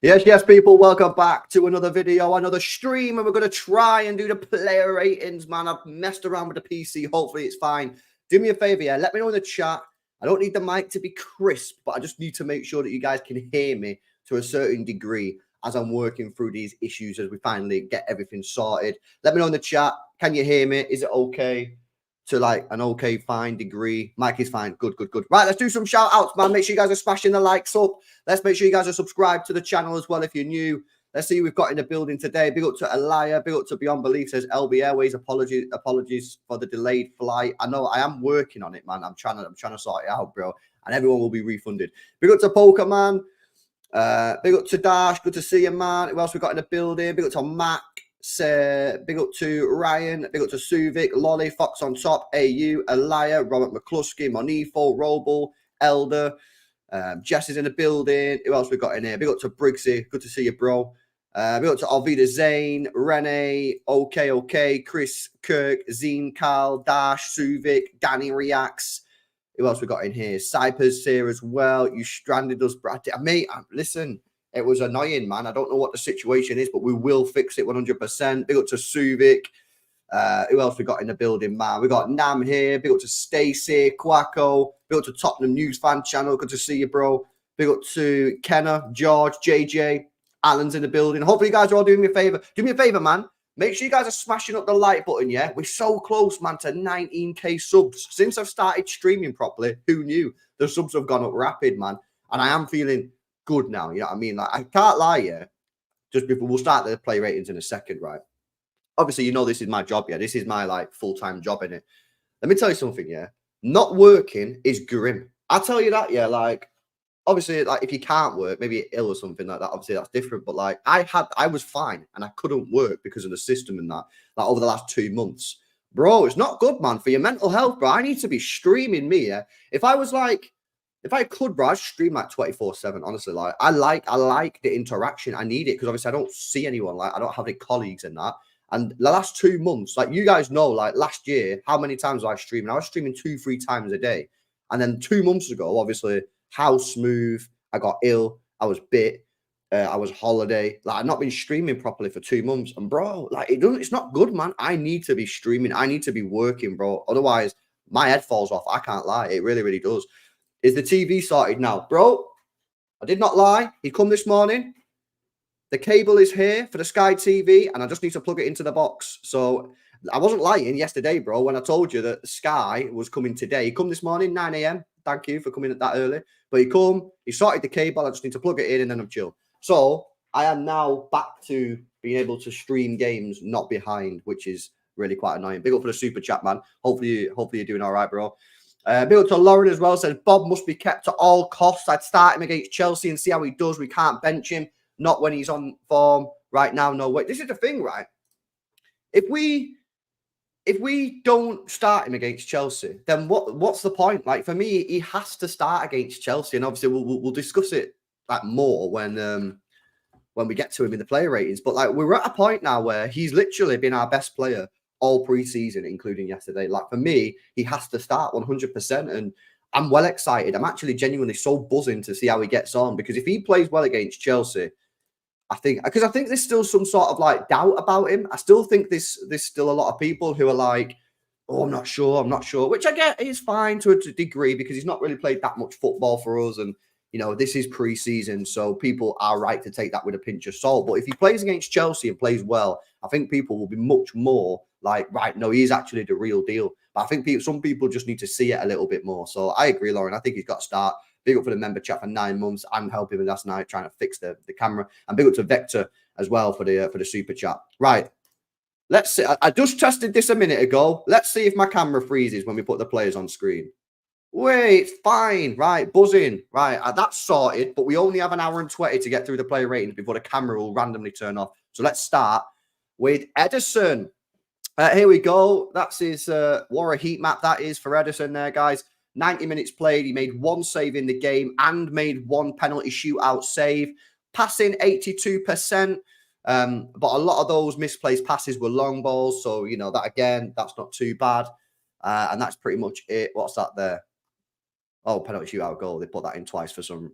Yes, people, welcome back to another video, another stream, and we're going to try and do the player ratings, man. I've messed around with the PC. Hopefully it's fine. Do me a favor, yeah, let me know in the chat. I don't need the mic to be crisp, but I just need to make sure that you guys can hear me to a certain degree as I'm working through these issues as we finally get everything sorted. Let me know in the chat. Can you hear me? Is it okay? To like an okay, fine degree. Mike is fine. Good. Right, let's do some shout outs, man. Make sure you guys are smashing the likes up. Let's make sure you guys are subscribed to the channel as well if you're new. Let's see who we've got in the building today. Big up to Elia. Big up to Beyond Belief. Says LB Airways. Apologies for the delayed flight. I know I am working on it, man. I'm trying to sort it out, bro. And everyone will be refunded. Big up to Pokemon. Big up to Dash. Good to see you, man. Who else we got in the building? Big up to Mac. Big up to Ryan, big up to Suvic, Lolly, Fox on top, AU, Elia, Robert McCluskey, Monifo, Roble, Elder, Jess is in the building. Who else we got in here? Big up to Briggsy, good to see you, bro. Big up to Alvida Zane, Rene, okay, Chris, Kirk, Zine, Karl, Dash, Suvic, Danny Reacts. Who else we got in here? Cypers here as well. You stranded us, Brad. Mate, listen. It was annoying, man. I don't know what the situation is, but we will fix it 100%. Big up to Suvic. Who else we got in the building, man? We got Nam here. Big up to Stacey, Quacko. Big up to Tottenham News Fan Channel. Good to see you, bro. Big up to Kenna, George, JJ. Alan's in the building. Hopefully you guys are all doing me a favor. Do me a favor, man. Make sure you guys are smashing up the like button, yeah? We're so close, man, to 19k subs. Since I've started streaming properly, who knew? The subs have gone up rapid, man. And I am feeling good now, you know what I mean? Like, I can't lie, yeah. Just before we'll start the play ratings in a second, right? Obviously, you know this is my job, yeah. This is my like full-time job, innit? Let me tell you something, yeah. Not working is grim. I'll tell you that, yeah. Like, obviously, like if you can't work, maybe you're ill or something like that. Obviously, that's different. But like, I was fine and I couldn't work because of the system and that. Like over the last 2 months, bro, it's not good, man, for your mental health, bro. I need to be streaming me, yeah. If I could, bro, I'd stream like 24/7. Honestly, like I like the interaction. I need it because obviously I don't see anyone. Like I don't have any colleagues and that. And the last 2 months, like you guys know, like last year, how many times I streamed? I was streaming 2-3 times a day. And then 2 months ago, obviously, house move. I got ill. I was bit. I was holiday. Like I've not been streaming properly for 2 months. And bro, like it's not good, man. I need to be streaming. I need to be working, bro. Otherwise, my head falls off. I can't lie. It really, really does. Is the TV sorted now? Bro, I did not lie. He come this morning. The cable is here for the Sky TV, and I just need to plug it into the box. So I wasn't lying yesterday, bro, when I told you that Sky was coming today. He come this morning, 9 a.m. Thank you for coming at that early. But he sorted the cable. I just need to plug it in, and then I'm chill. So I am now back to being able to stream games, not behind, which is really quite annoying. Big up for the super chat, man. Hopefully you're doing all right, bro. Big up to Lauren as well. Says Bobb must be kept at all costs. I'd start him against Chelsea and see how he does. We can't bench him. Not when he's on form right now. No way. This is the thing, right? If we don't start him against Chelsea, then what's the point? Like for me, he has to start against Chelsea, and obviously we'll discuss it like more when we get to him in the player ratings. But like we're at a point now where he's literally been our best player all pre-season, including yesterday. Like for me, he has to start 100%, and I'm well excited. I'm actually genuinely so buzzing to see how he gets on, because if he plays well against Chelsea, I think there's still some sort of like doubt about him. I still think there's still a lot of people who are like, oh, I'm not sure, which I get is fine to a degree because he's not really played that much football for us, and you know this is pre-season, so people are right to take that with a pinch of salt. But if he plays against Chelsea and plays well, I think people will be much more like, right, no, he's actually the real deal. But I think some people just need to see it a little bit more. So I agree, Lauren. I think he's got to start. Big up for the member chat for 9 months. I'm helping him last night trying to fix the camera. And big up to Vector as well for the super chat. Right. Let's see. I just tested this a minute ago. Let's see if my camera freezes when we put the players on screen. Wait, fine. Right. Buzzing. Right. That's sorted. But we only have an hour and 20 to get through the player ratings before the camera will randomly turn off. So let's start with Ederson. Here we go. That's his Warrior heat map. That is for Ederson there, guys. 90 minutes played. He made 1 save in the game and made 1 penalty shootout save. Passing 82%. But a lot of those misplaced passes were long balls. So, you know, that again, that's not too bad. And that's pretty much it. What's that there? Oh, penalty shootout goal. They put that in twice for some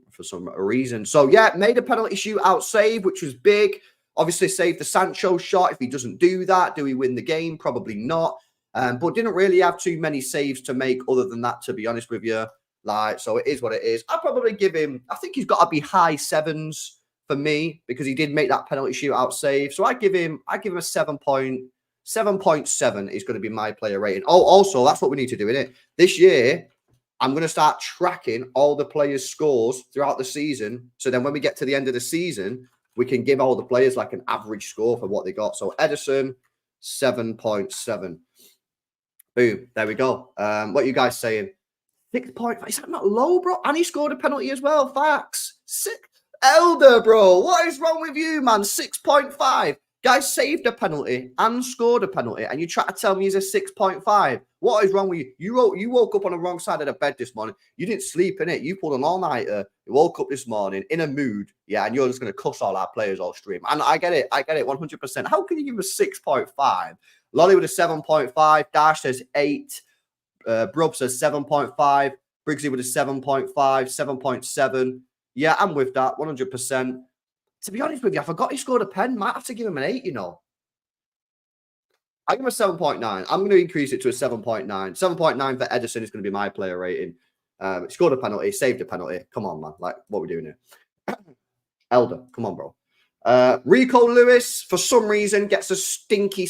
reason. So, yeah, made a penalty shootout save, which was big. Obviously, saved the Sancho shot. If he doesn't do that, do we win the game? Probably not. But didn't really have too many saves to make other than that, to be honest with you. Like, so it is what it is. I'd probably give him, I think he's got to be high sevens for me because he did make that penalty shootout save. So I give him a 7.7 is going to be my player rating. Oh, also, that's what we need to do, isn't it? This year, I'm going to start tracking all the players' scores throughout the season. So then when we get to the end of the season, we can give all the players like an average score for what they got. So Ederson, 7.7. Boom. There we go. What are you guys saying? 6.5. Is that not low, bro? And he scored a penalty as well. Facts. Elder, bro. What is wrong with you, man? 6.5. Guy saved a penalty and scored a penalty, and you try to tell me he's a 6.5. What is wrong with you? You woke up on the wrong side of the bed this morning. You didn't sleep in it. You pulled an all-nighter. You woke up this morning in a mood, yeah, and you're just going to cuss all our players all stream. And I get it. 100%. How can you give him a 6.5? Lolly with a 7.5. Dash says 8. Brub says 7.5. Briggsy with a 7.5. 7.7. Yeah, I'm with that. 100%. To be honest with you, I forgot he scored a pen. Might have to give him an 8, you know. I give him a 7.9. I'm going to increase it to a 7.9. 7.9 for Ederson is going to be my player rating. Scored a penalty, saved a penalty. Come on, man. Like, what are we doing here? Elder, come on, bro. Rico Lewis, for some reason, gets a stinky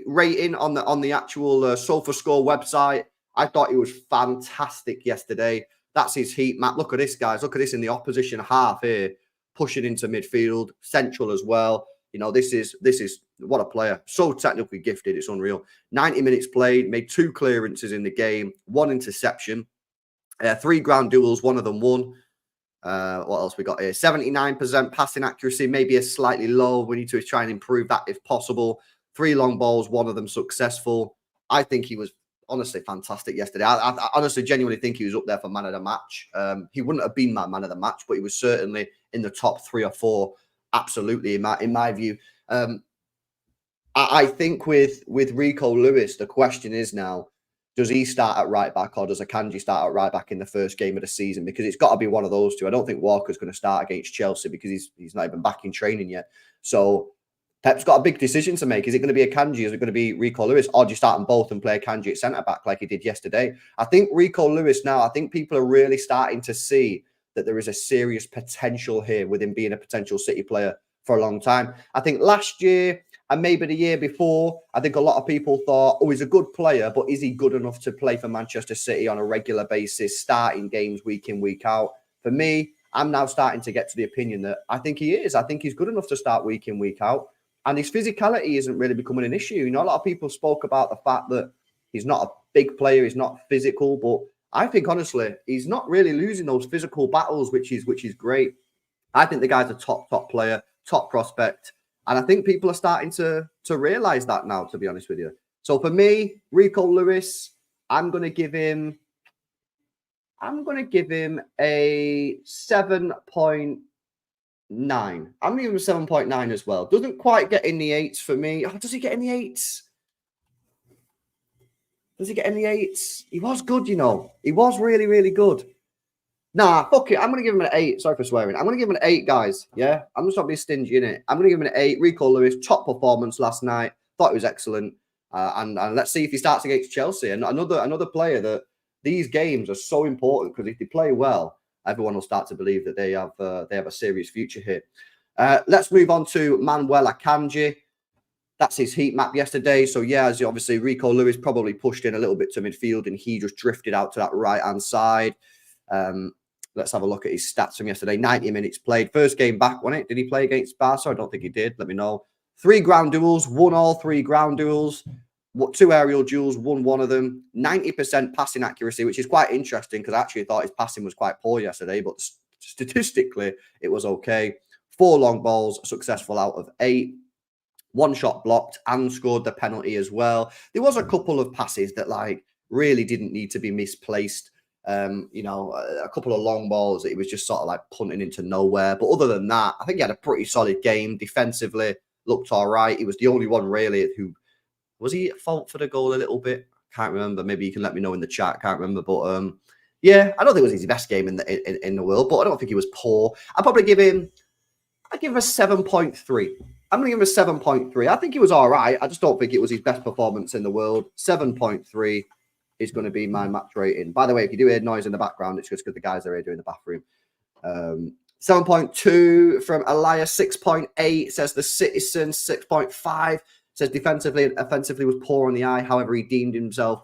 rating on the actual SofaScore website. I thought he was fantastic yesterday. That's his heat map. Look at this, guys. Look at this in the opposition half here. Pushing into midfield, central as well. You know, this is what a player. So technically gifted, it's unreal. 90 minutes played, made 2 clearances in the game, 1 interception, 3 ground duels, 1 of them won. What else we got here? 79% passing accuracy, maybe a slightly low. We need to try and improve that if possible. 3 long balls, 1 of them successful. I think he was honestly fantastic yesterday. I honestly genuinely think he was up there for man of the match. He wouldn't have been my man of the match, but he was certainly in the top 3 or 4. Absolutely, in my view. I think with Rico Lewis, the question is now, does he start at right back or does Akanji start at right back in the first game of the season? Because it's got to be one of those two. I don't think Walker's going to start against Chelsea because he's not even back in training yet. So Pep's got a big decision to make. Is it going to be Akanji? Is it going to be Rico Lewis? Or do you start them both and play Akanji at centre-back like he did yesterday? I think Rico Lewis now, I think people are really starting to see that there is a serious potential here with him being a potential City player for a long time. I think last year and maybe the year before, I think a lot of people thought, oh, he's a good player, but is he good enough to play for Manchester City on a regular basis, starting games week in, week out? For me, I'm now starting to get to the opinion that I think he is. I think he's good enough to start week in, week out. And his physicality isn't really becoming an issue. You know, a lot of people spoke about the fact that he's not a big player, he's not physical, but I think, honestly, he's not really losing those physical battles, which is great. I think the guy's a top player, top prospect. And I think people are starting to realise that now, to be honest with you. So for me, Rico Lewis, I'm going to give him a 7.9. I'm going to give him a 7.9 as well. Doesn't quite get in the 8s for me. Oh, does he get in the 8s? Does he get in the 8s? He was good, you know. He was really, really good. Nah, fuck it. I'm going to give him an 8. Sorry for swearing. I'm going to give him an 8, guys. Yeah? I'm just not being stingy, innit? I'm going to give him an 8. Rico Lewis, top performance last night. Thought it was excellent. And let's see if he starts against Chelsea. And another player that these games are so important because if they play well, everyone will start to believe that they have a serious future here. Let's move on to Manuel Akanji. That's his heat map yesterday. So, yeah, as obviously Rico Lewis probably pushed in a little bit to midfield and he just drifted out to that right-hand side. Let's have a look at his stats from yesterday. 90 minutes played. First game back, wasn't it? Did he play against Barca? I don't think he did. Let me know. 3 ground duels. Won all 3 ground duels. 2 aerial duels. Won 1 of them. 90% passing accuracy, which is quite interesting because I actually thought his passing was quite poor yesterday, but statistically, it was okay. 4 long balls, successful out of 8. 1 shot blocked and scored the penalty as well. There was a couple of passes that really didn't need to be misplaced. You know, a couple of long balls that he was just sort of punting into nowhere. But other than that, I think he had a pretty solid game. Defensively, looked all right. He was the only one really who was he at fault for the goal a little bit. Can't remember. Maybe you can let me know in the chat. Can't remember. But Yeah, I don't think it was his best game in the world, but I don't think he was poor. I'd probably give him a 7.3. I'm going to give him a 7.3. I think he was all right. I just don't think it was his best performance in the world. 7.3 is going to be my match rating. By the way, if you do hear noise in the background, it's just because the guys are here doing the bathroom. 7.2 from Elias. 6.8 says the Citizen. 6.5 says defensively and offensively was poor on the eye. However, he deemed himself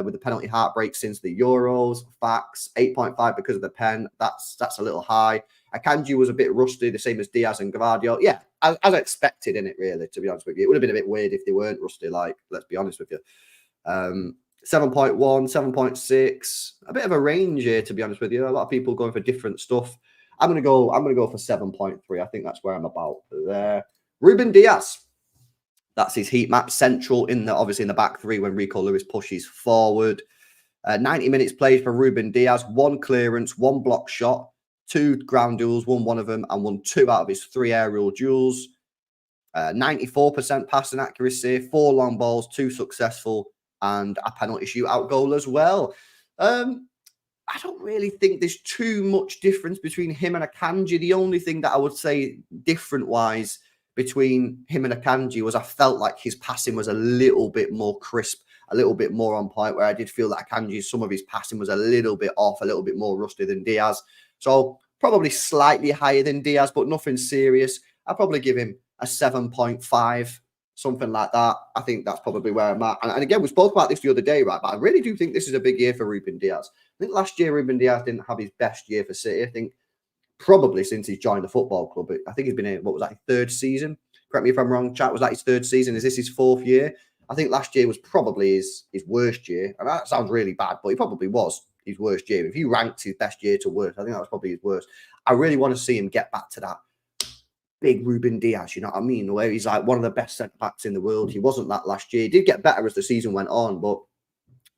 with the penalty heartbreak since the Euros. Facts. 8.5 because of the pen. That's a little high. Akanji was a bit rusty, the same as Dias and Gvardiol. Yeah, as expected in it, really, to be honest with you. It would have been a bit weird if they weren't rusty, like, let's be honest with you. 7.1, 7.6. A bit of a range here, to be honest with you. A lot of people going for different stuff. I'm gonna go for 7.3. I think that's where I'm about there. Ruben Dias. That's his heat map. Central obviously in the back three when Rico Lewis pushes forward. 90 minutes played for Ruben Dias. 1 clearance, 1 block shot, 2 ground duels, won 1 of them and won 2 out of his 3 aerial duels. 94% passing accuracy, 4 long balls, 2 successful, and a penalty shootout goal as well. I don't really think there's too much difference between him and Akanji. The only thing that I would say different-wise between him and Akanji was I felt like his passing was a little bit more crisp, a little bit more on point, where I did feel that Akanji, some of his passing was a little bit off, a little bit more rusty than Dias. So probably slightly higher than Dias, but nothing serious. I'd probably give him a 7.5, something like that. I think that's probably where I'm at. And again, we spoke about this the other day, right? But I really do think this is a big year for Ruben Dias. I think last year Ruben Dias didn't have his best year for City. I think probably since he's joined the football club. I think he's been in, what was that, his 3rd season? Correct me if I'm wrong, chat. Was that his 3rd season? Is this his 4th year? I think last year was probably his worst year. And that sounds really bad, but he probably was his worst year. If you ranked his best year to worst, I think that was probably his worst. I really want to see him get back to that big Ruben Dias, you know what I mean? Where he's like one of the best centre-backs in the world. He wasn't that last year. He did get better as the season went on, but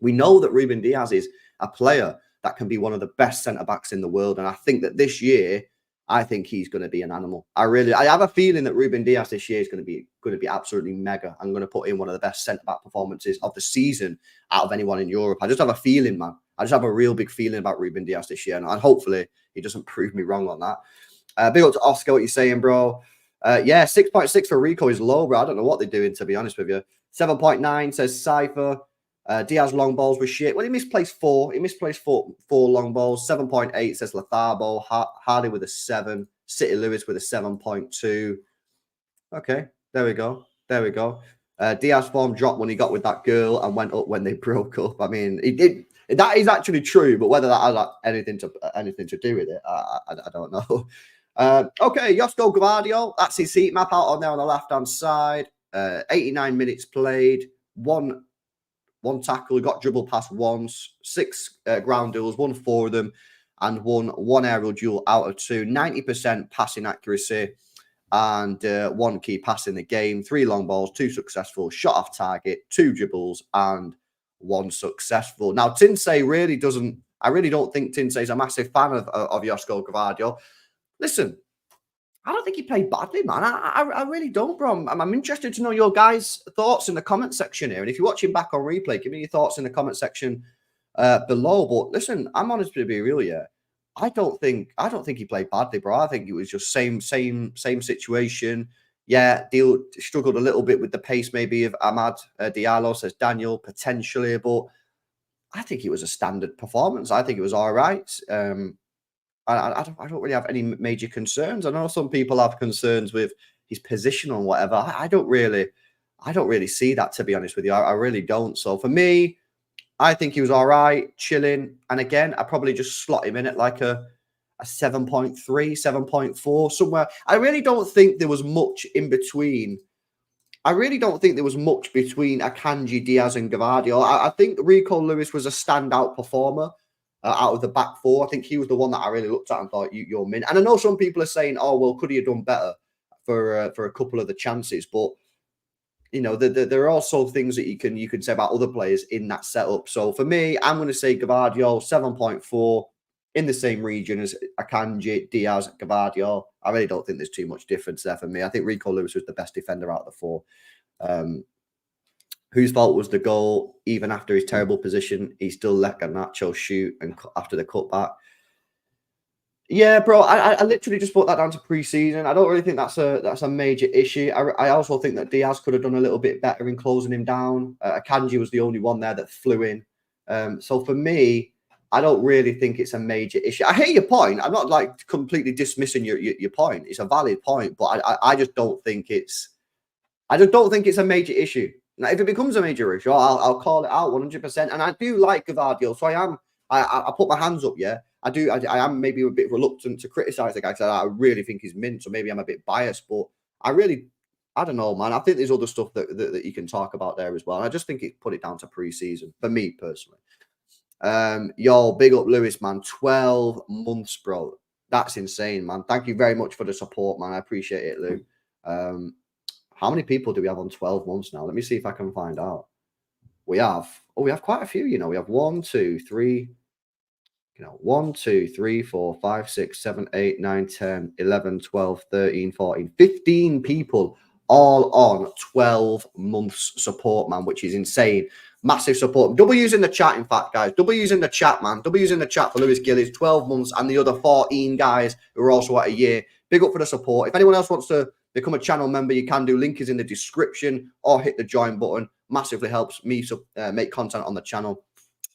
we know that Ruben Dias is a player that can be one of the best centre-backs in the world. And I think that this year, I think he's going to be an animal. I have a feeling that Ruben Dias this year is going to be absolutely mega. I'm going to put in one of the best centre-back performances of the season out of anyone in Europe. I just have a feeling, man. I just have a real big feeling about Ruben Dias this year. And hopefully he doesn't prove me wrong on that. Big up to Oscar, what you saying, bro? Yeah, 6.6 for Rico is low, bro. I don't know what they're doing, to be honest with you. 7.9 says Cypher. Diaz long balls were shit. Well, he misplaced 4. He misplaced four long balls. 7.8 says Letharbo. Hardy with a 7. City Lewis with a 7.2. Okay, there we go. There we go. Diaz form dropped when he got with that girl and went up when they broke up. I mean, he did. That is actually true, but whether that has anything to do with it, I don't know. Okay, Josko Gvardiol. That's his heat map out on there on the left-hand side. 89 minutes played. One tackle. He got dribble past once. 6 ground duels. Won 4 of them. And won 1 aerial duel out of 2. 90% passing accuracy. And 1 key pass in the game. 3 long balls. 2 successful. Shot off target. 2 dribbles. And 1 successful. Now, Tinsay really doesn't... I really don't think Tinsay's a massive fan of Josko Gvardiol. Listen, I don't think he played badly, man. I really don't, bro. I'm interested to know your guys' thoughts in the comment section here. And if you're watching back on replay, give me your thoughts in the comment section below. But listen, I'm honest to be real, yeah. I don't think he played badly, bro. I think it was just same situation. Yeah, Deal struggled a little bit with the pace maybe of Amad Diallo, says Daniel, potentially, but I think it was a standard performance. I think it was all right. I don't really have any major concerns. I know some people have concerns with his position or whatever. I don't really see that, to be honest with you. I really don't. So for me, I think he was all right, chilling. And again, I probably just slot him in at like a 7.3, 7.4 somewhere. I really don't think there was much in between. I really don't think there was much between Akanji, Diaz and Gvardiol. I think Rico Lewis was a standout performer. Out of the back 4, I think he was the one that I really looked at and thought, you're min. And I know some people are saying, oh, well, could he have done better for a couple of the chances? But, you know, there are also things that you can say about other players in that setup. So for me, I'm going to say Gvardiol, 7.4, in the same region as Akanji, Diaz, Gvardiol. I really don't think there's too much difference there for me. I think Rico Lewis was the best defender out of the 4. Whose fault was the goal? Even after his terrible position, he still let Garnacho shoot and after the cutback. Yeah, bro, I literally just put that down to pre-season. I don't really think that's a major issue. I also think that Dias could have done a little bit better in closing him down. Akanji was the only one there that flew in. So for me, I don't really think it's a major issue. I hear your point. I'm not like completely dismissing your point. It's a valid point, but I just don't think it's a major issue. Now, if it becomes a major issue, I'll call it out 100%. And I do like Gvardiol, so I put my hands up, yeah. I am maybe a bit reluctant to criticize the guy because I really think he's mint, so maybe I'm a bit biased, but I don't know, man. I think there's other stuff that you can talk about there as well. And I just think it put it down to pre-season for me personally. Yo, big up Lewis, man. 12 months, bro. That's insane, man. Thank you very much for the support, man. I appreciate it, Lou. How many people do we have on 12 months now? Let me see if I can find out. We have quite a few, you know. We have 1, 2, 3, 1, 2, 3, 4, 5, 6, 7, 8, 9, 10, 11, 12, 13, 14, 15 people all on 12 months support, man, which is insane. Massive support. W's in the chat, in fact, guys. W's in the chat, man. W's in the chat for Lewis Gillies, 12 months, and the other 14 guys who are also at a year. Big up for the support. If anyone else wants to become a channel member, you can do. Link is in the description or hit the join button. Massively helps me make content on the channel.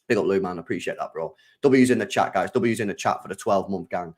Big up, Lou, man. Appreciate that, bro. W's in the chat, guys. W's in the chat for the 12-month gang.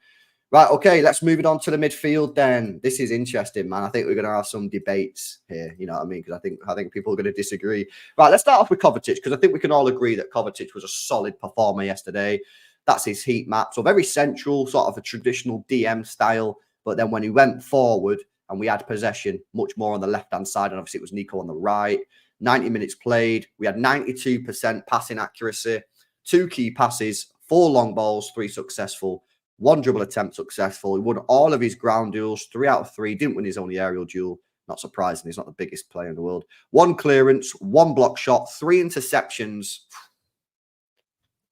Right, okay, let's move it on to the midfield then. This is interesting, man. I think we're going to have some debates here, you know what I mean? Because I think people are going to disagree. Right, let's start off with Kovacic, because I think we can all agree that Kovacic was a solid performer yesterday. That's his heat map. So very central, sort of a traditional DM style. But then when he went forward and we had possession, much more on the left-hand side, and obviously it was Nico on the right. 90 minutes played. We had 92% passing accuracy, 2 key passes, 4 long balls, 3 successful, 1 dribble attempt successful. He won all of his ground duels, 3 out of 3. Didn't win his only aerial duel. Not surprising. He's not the biggest player in the world. 1 clearance, 1 block shot, 3 interceptions.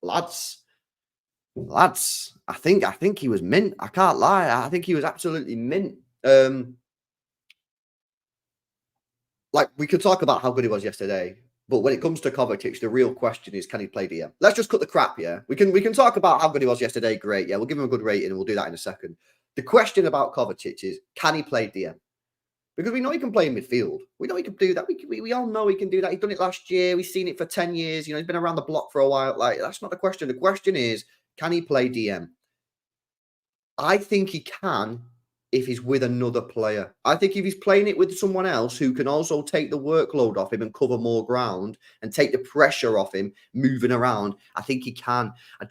Lads, I think he was mint. I can't lie. I think he was absolutely mint. Like, we could talk about how good he was yesterday, but when it comes to Kovacic, the real question is, can he play DM? Let's just cut the crap, yeah? We can talk about how good he was yesterday. Great, yeah. We'll give him a good rating, and we'll do that in a second. The question about Kovacic is, can he play DM? Because we know he can play in midfield. We know he can do that. We all know he can do that. He's done it last year. We've seen it for 10 years. You know, he's been around the block for a while. Like, that's not the question. The question is, can he play DM? I think he can if he's with another player. I think if he's playing it with someone else who can also take the workload off him and cover more ground and take the pressure off him moving around, I think he can. I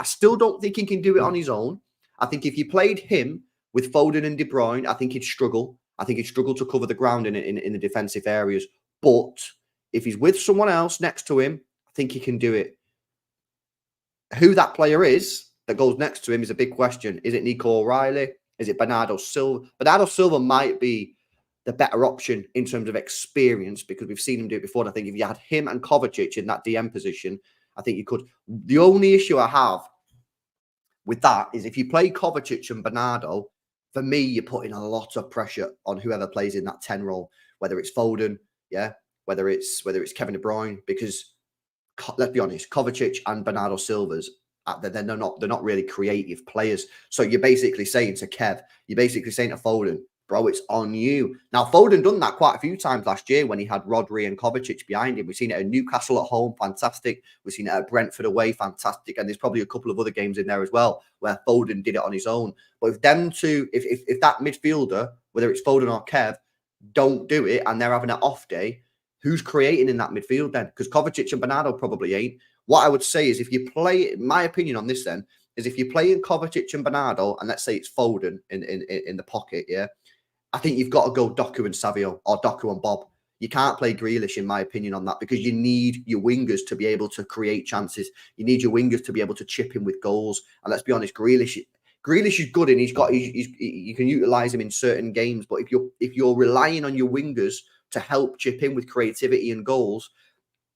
still don't think he can do it on his own. I think if you played him with Foden and De Bruyne, I think he'd struggle. I think he'd struggle to cover the ground in the defensive areas. But if he's with someone else next to him, I think he can do it. Who that player is that goes next to him is a big question. Is it Nico O'Reilly? Is it Bernardo Silva? Bernardo Silva might be the better option in terms of experience because we've seen him do it before. And I think if you had him and Kovacic in that DM position, I think you could. The only issue I have with that is if you play Kovacic and Bernardo, for me, you're putting a lot of pressure on whoever plays in that 10 role, whether it's Foden, yeah, whether it's Kevin De Bruyne, because let's be honest, Kovacic and Bernardo Silva's they're not really creative players. So you're basically saying to Kev, you're basically saying to Foden, bro, it's on you. Now, Foden done that quite a few times last year when he had Rodri and Kovacic behind him. We've seen it at Newcastle at home, fantastic. We've seen it at Brentford away, fantastic. And there's probably a couple of other games in there as well where Foden did it on his own. But if that midfielder, whether it's Foden or Kev, don't do it and they're having an off day, who's creating in that midfield then? Because Kovacic and Bernardo probably ain't. What I would say is if you play, my opinion on this then, is if you're playing Kovacic and Bernardo, and let's say it's Foden in the pocket, yeah, I think you've got to go Doku and Savinho or Doku and Bobb. You can't play Grealish, in my opinion, on that because you need your wingers to be able to create chances. You need your wingers to be able to chip in with goals. And let's be honest, Grealish is good and you can utilize him in certain games. But if you're relying on your wingers to help chip in with creativity and goals,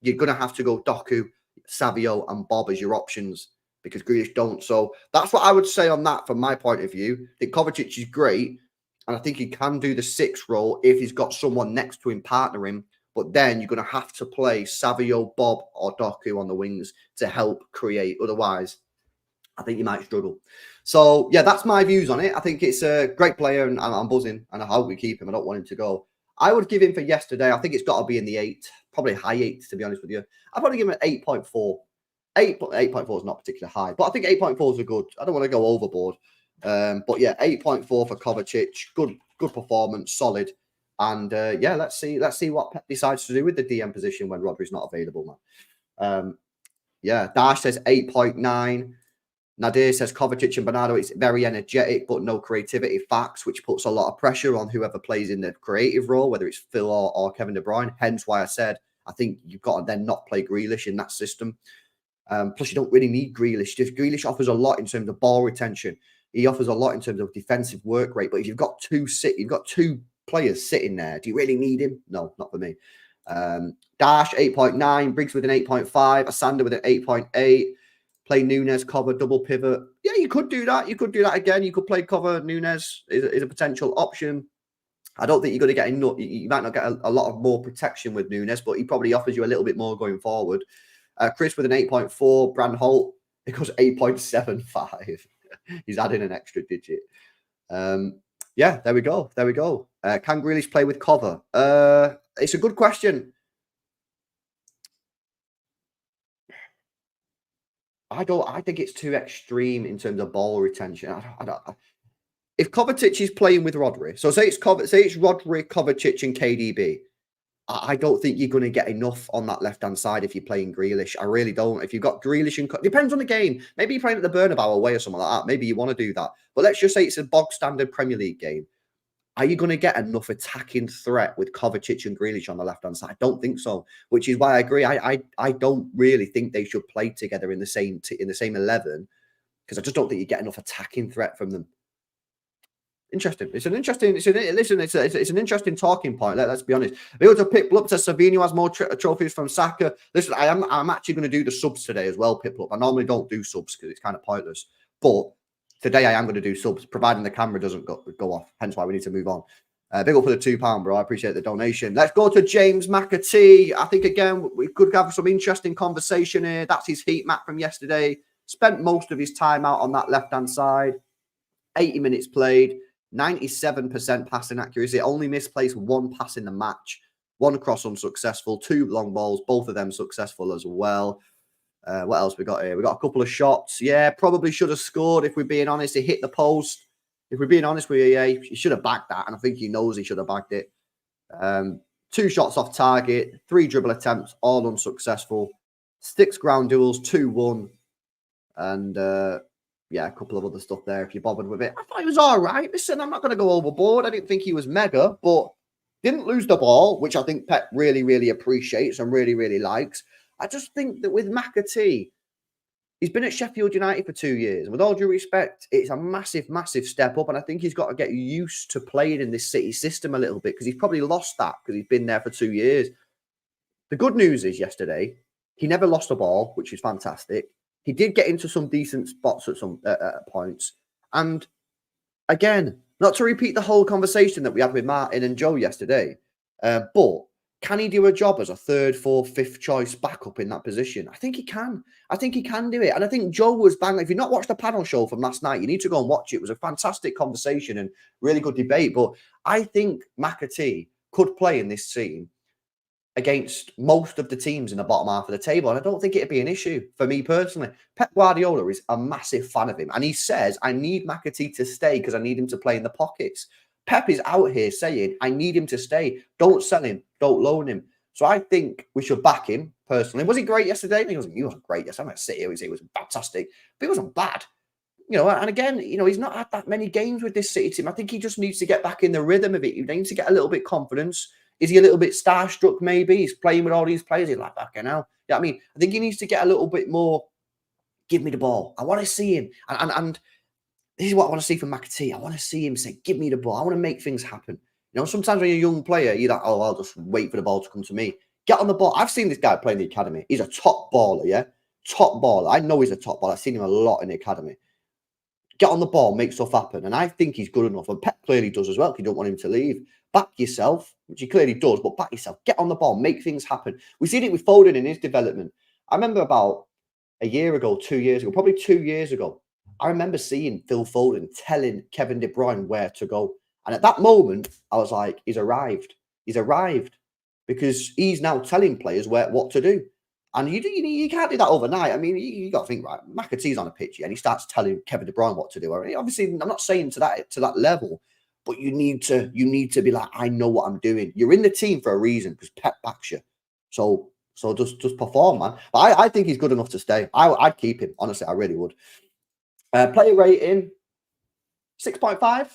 you're going to have to go Doku, Savinho and Bobb as your options because Grealish don't. So that's what I would say on that from my point of view. I think Kovacic is great and I think he can do the 6 role if he's got someone next to him partnering But then you're going to have to play Savinho, Bobb, or Doku on the wings to help create. Otherwise, I think you might struggle. So, yeah, that's my views on it. I think it's a great player, and I'm buzzing, and I hope we keep him. I don't want him to go. I would give him for yesterday, I think it's got to be in the 8, probably high 8, to be honest with you. I'd probably give him an 8.4. 8.4 is not particularly high, but I think 8.4 is a good. I don't want to go overboard. But yeah, 8.4 for Kovacic. Good performance, solid. And yeah, let's see what Pep decides to do with the DM position when Rodri's not available, man. Yeah, Dash says 8.9. Nadir says Kovacic and Bernardo, it's very energetic, but no creativity. Facts, which puts a lot of pressure on whoever plays in the creative role, whether it's Phil or Kevin De Bruyne. Hence why I said I think you've got to then not play Grealish in that system. Plus, you don't really need Grealish. Just Grealish offers a lot in terms of ball retention. He offers a lot in terms of defensive work rate. But if you've got two players sitting there, do you really need him? No, not for me. Dash 8.9, Briggs with an 8.5, Asander with an 8.8. Play Nunes, cover, double pivot. Yeah, you could do that. You could do that again. You could play cover. Nunes is a potential option. I don't think you're going to get enough. You might not get a lot of more protection with Nunes, but he probably offers you a little bit more going forward. Chris with an 8.4. Brand Holt, it goes 8.75. He's adding an extra digit. Yeah, there we go. Can Grealish play with cover? It's a good question. I think it's too extreme in terms of ball retention. If Kovacic is playing with Rodri, so say it's Rodri, Kovacic, and KDB, I don't think you're going to get enough on that left-hand side if you're playing Grealish. I really don't. If you've got Grealish and... Depends on the game. Maybe you're playing at the Bernabeu away or something like that. Maybe you want to do that. But let's just say it's a bog-standard Premier League game. Are you going to get enough attacking threat with Kovacic and Grealish on the left-hand side? I don't think so, which is why I agree. I don't really think they should play together in the same 11 because I just don't think you get enough attacking threat from them. Interesting. It's an interesting talking point. Let's be honest. We also Piplup says Savinho has more trophies from Saka. Listen, I'm actually going to do the subs today as well, Piplup. I normally don't do subs because it's kind of pointless, but today I am going to do subs, providing the camera doesn't go off. Hence why we need to move on. Big up for the £2, bro. I appreciate the donation. Let's go to James McAtee. I think again we could have some interesting conversation here. That's his heat map from yesterday. Spent most of his time out on that left-hand side. 80 minutes played. 97% passing accuracy. Only misplaced one pass in the match. One cross unsuccessful. 2 long balls. Both of them successful as well. What else we got here? We got a couple of shots. Yeah, probably should have scored if we're being honest. He hit the post. If we're being honest with you, he should have backed that. And I think he knows he should have backed it. 2 shots off target. 3 dribble attempts. All unsuccessful. 6 ground duels. 2-1. And... yeah, a couple of other stuff there if you bothered with it. I thought he was all right. Listen, I'm not going to go overboard. I didn't think he was mega, but didn't lose the ball, which I think Pep really, really appreciates and really, really likes. I just think that with McAtee, he's been at Sheffield United for 2 years. With all due respect, it's a massive, massive step up, and I think he's got to get used to playing in this City system a little bit because he's probably lost that because he's been there for 2 years. The good news is yesterday, he never lost a ball, which is fantastic. He did get into some decent spots at some points. And again, not to repeat the whole conversation that we had with Martin and Joe yesterday, but can he do a job as a 3rd, 4th, 5th choice backup in that position? I think he can. I think he can do it. And I think Joe was bang. If you've not watched the panel show from last night, you need to go and watch it. It was a fantastic conversation and really good debate. But I think McAtee could play in this team against most of the teams in the bottom half of the table. And I don't think it'd be an issue for me personally. Pep Guardiola is a massive fan of him. And he says, I need McAtee to stay because I need him to play in the pockets. Pep is out here saying, I need him to stay. Don't sell him. Don't loan him. So I think we should back him personally. Was he great yesterday? He wasn't great yesterday. I'm at City. He was fantastic. But he wasn't bad. You know, and again, you know, he's not had that many games with this City team. I think he just needs to get back in the rhythm of it. He needs to get a little bit confidence. Is he a little bit starstruck maybe? He's playing with all these players. He's like, okay, now. Yeah, I mean, I think he needs to get a little bit more, give me the ball. I want to see him. And this is what I want to see from McAtee. I want to see him say, give me the ball. I want to make things happen. You know, sometimes when you're a young player, you're like, oh, I'll just wait for the ball to come to me. Get on the ball. I've seen this guy play in the academy. He's a top baller, yeah? Top baller. I know he's a top baller. I've seen him a lot in the academy. Get on the ball, make stuff happen. And I think he's good enough. And Pep clearly does as well, because you don't want him to leave. back yourself, which he clearly does, but back yourself, get on the ball, make things happen. We've seen it with Foden in his development. I remember about a year ago, 2 years ago, probably 2 years ago, I remember seeing Phil Foden telling Kevin De Bruyne where to go. And at that moment, I was like, he's arrived. He's arrived because he's now telling players what to do. And you can't do that overnight. I mean, you got to think, right, McAtee's on a pitch and he starts telling Kevin De Bruyne what to do. Obviously, I'm not saying to that level, but you need to be like, I know what I'm doing. You're in the team for a reason because Pep backs you. So just perform, man. But I think he's good enough to stay. I'd keep him. Honestly, I really would. Player rating, 6.5.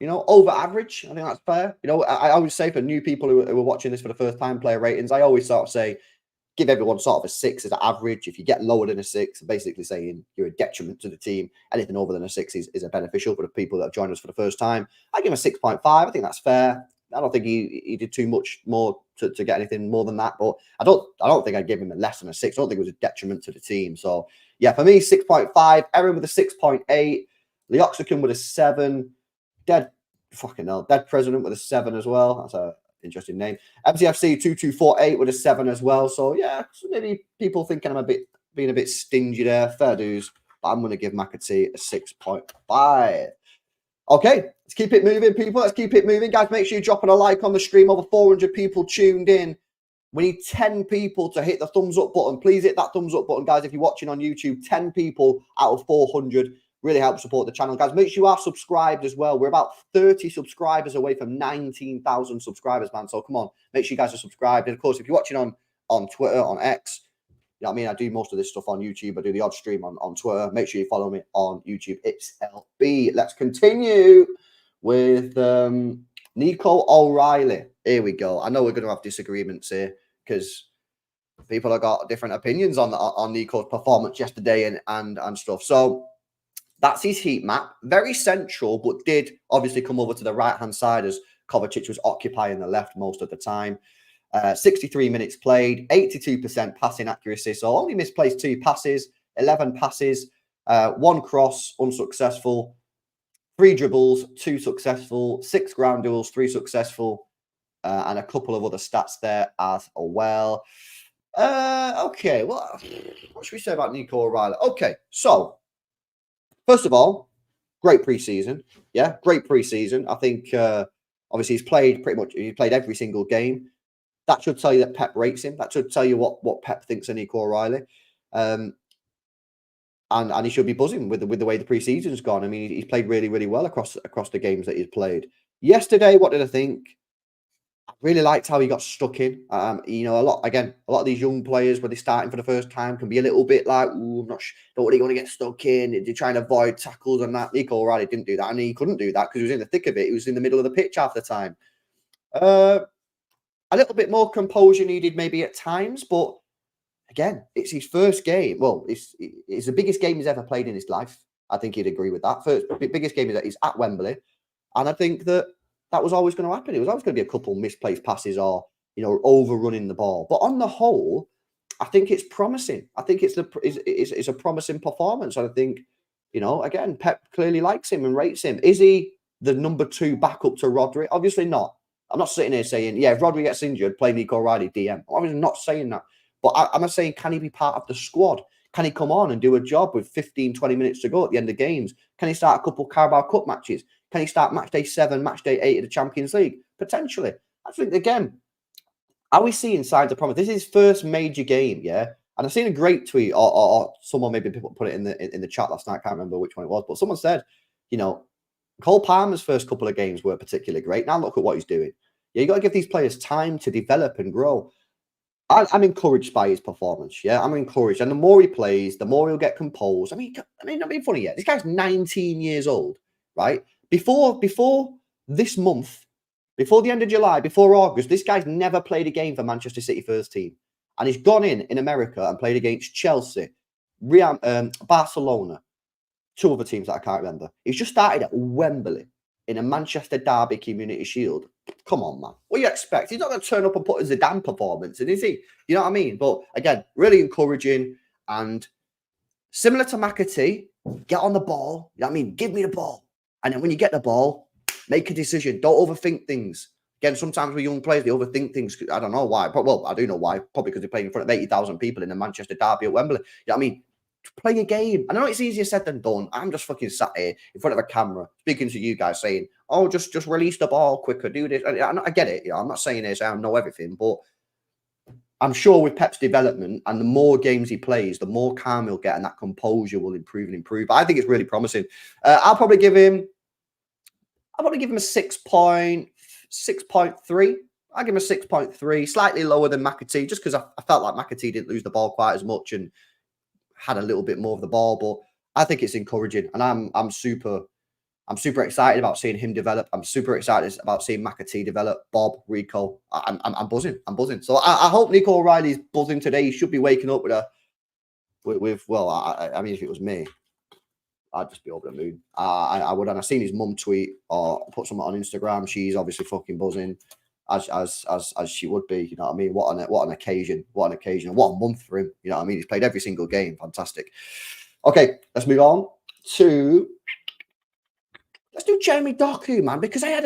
Over average. I think that's fair. I always say for new people who are watching this for the first time, player ratings, I always sort of say, give everyone sort of a 6 as an average. If you get lower than a 6, basically saying you're a detriment to the team. Anything over than a 6 is a beneficial for the people that have joined us for the first time. I give him a 6.5. I think that's fair. I don't think he did too much more to get anything more than that. But I don't think I'd give him a less than a 6. I don't think it was a detriment to the team. So yeah, for me, 6.5. Erin with a 6.8. Leoxicon with a 7. Dead President with a 7 as well. That's a interesting name. MTFC 2248 with a 7 as well. So yeah, maybe people thinking I'm being a bit stingy there. Fair dues. But I'm going to give McAtee a 6.5. Okay, let's keep it moving, people. Let's keep it moving. Guys, make sure you're dropping a like on the stream. Over 400 people tuned in. We need 10 people to hit the thumbs up button. Please hit that thumbs up button, guys. If you're watching on YouTube, 10 people out of 400 really help support the channel. Guys, make sure you are subscribed as well. We're about 30 subscribers away from 19,000 subscribers, man. So come on, make sure you guys are subscribed. And of course, if you're watching on Twitter, on X, you know what I mean? I do most of this stuff on YouTube. I do the odd stream on Twitter. Make sure you follow me on YouTube. It's LB. Let's continue with Nico O'Reilly. Here we go. I know we're going to have disagreements here because people have got different opinions on Nico's performance yesterday and stuff. So that's his heat map. Very central, but did obviously come over to the right-hand side as Kovacic was occupying the left most of the time. 63 minutes played, 82% passing accuracy. So only misplaced 2 passes, 11 passes, 1 cross, unsuccessful, 3 dribbles, 2 successful, 6 ground duels, 3 successful, and a couple of other stats there as well. Okay, well, what should we say about Nico O'Reilly? Okay, so first of all, great preseason. Yeah, great preseason. I think obviously he's played every single game. That should tell you that Pep rates him. That should tell you what Pep thinks of Nico O'Reilly. And he should be buzzing with the way the preseason's gone. I mean, he's played really, really well across the games that he's played. Yesterday, what did I think? I really liked how he got stuck in. A lot of these young players when they're starting for the first time can be a little bit like, ooh, I'm not sure, don't really want to get stuck in. They're trying to avoid tackles and that. Nico O'Reilly didn't do that, and he couldn't do that because he was in the thick of it. He was in the middle of the pitch half the time. A little bit more composure needed maybe at times, but again, it's his first game. Well, it's the biggest game he's ever played in his life. I think he'd agree with that. Biggest game is at Wembley, and I think that was always going to happen. It was always going to be a couple misplaced passes or overrunning the ball. But on the whole, I think it's promising. I think it's a promising performance. And I think again, Pep clearly likes him and rates him. Is he the number 2 backup to Rodri? Obviously not. I'm not sitting here saying, yeah, if Rodri gets injured, play Nico O'Reilly DM. I'm not saying that. But I'm saying, can he be part of the squad? Can he come on and do a job with 15, 20 minutes to go at the end of games? Can he start a couple of Carabao Cup matches? Can he start match day 7, match day 8 of the Champions League? Potentially. I think, again, are we seeing signs of promise? This is his first major game, yeah? And I've seen a great tweet, or someone maybe put it in the chat last night. I can't remember which one it was. But someone said, Cole Palmer's first couple of games were particularly great. Now look at what he's doing. Yeah, you got to give these players time to develop and grow. I'm encouraged by his performance. Yeah, I'm encouraged. And the more he plays, the more he'll get composed. I mean, not being funny yet. This guy's 19 years old, right? Before this month, before the end of July, before August, this guy's never played a game for Manchester City first team. And he's gone in America and played against Chelsea, Barcelona, 2 other teams that I can't remember. He's just started at Wembley in a Manchester Derby Community Shield. Come on, man. What do you expect? He's not going to turn up and put a Zidane performance in, is he? You know what I mean? But again, really encouraging and similar to McAtee, get on the ball. You know what I mean? Give me the ball. And then when you get the ball, Make a decision. Don't overthink things. Again, sometimes with young players, they overthink things. I don't know why. Well, I do know why. Probably because they're playing in front of 80,000 people in the Manchester derby at Wembley. You know what I mean? Play a game. I know it's easier said than done. I'm just fucking sat here in front of a camera speaking to you guys saying, oh, just release the ball quicker, do this. I get it. You know, I'm not saying this, I know everything, but I'm sure with Pep's development and the more games he plays, the more calm he'll get and that composure will improve and improve. I think it's really promising. I'll probably give him a 6.3. I'll give him a 6.3, slightly lower than McAtee, just because I felt like McAtee didn't lose the ball quite as much and had a little bit more of the ball. But I think it's encouraging, and I'm super excited about seeing him develop. I'm super excited about seeing McAtee develop. Bobb, Rico, I'm buzzing. I'm buzzing. So I hope Nico O'Reilly's buzzing today. He should be waking up with well, I mean, if it was me, I'd just be over the moon. I would, and I've seen his mum tweet or put something on Instagram. She's obviously fucking buzzing, as she would be. You know what I mean? What an occasion! What an occasion! What a month for him! You know what I mean? He's played every single game. Fantastic. Okay, let's move on to. Let's do Jeremy Doku, man, because I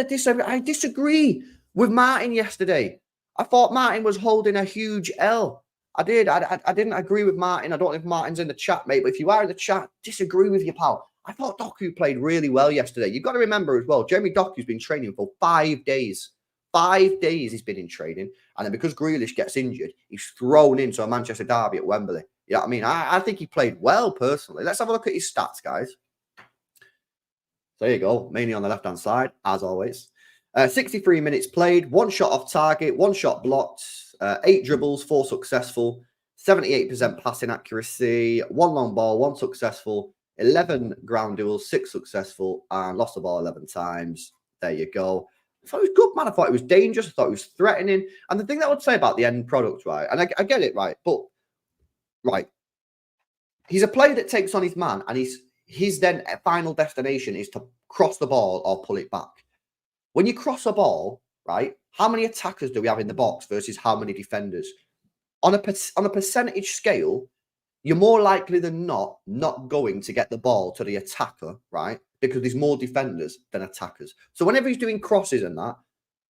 disagree with Martin yesterday. I thought Martin was holding a huge L. I did. I didn't agree with Martin. I don't know if Martin's in the chat, mate, but if you are in the chat, disagree with you, pal. I thought Doku played really well yesterday. You've got to remember as well, Jeremy Doku's been training for 5 days. 5 days he's been in training. And then because Grealish gets injured, he's thrown into a Manchester derby at Wembley. You know what I mean? I think he played well, personally. Let's have a look at his stats, guys. There you go. Mainly on the left-hand side, as always. 63 minutes played, 1 shot off target, 1 shot blocked, 8 dribbles, 4 successful, 78% passing accuracy, 1 long ball, 1 successful, 11 ground duels, 6 successful, and lost the ball 11 times. There you go. I thought it was good, man. I thought it was dangerous. I thought it was threatening. And the thing that I would say about the end product, right, and I get it, right, but, right, he's a player that takes on his man, and his then final destination is to cross the ball or pull it back. When you cross a ball, right, how many attackers do we have in the box versus how many defenders? On a percentage scale, you're more likely than not going to get the ball to the attacker, right? Because there's more defenders than attackers. So whenever he's doing crosses and that,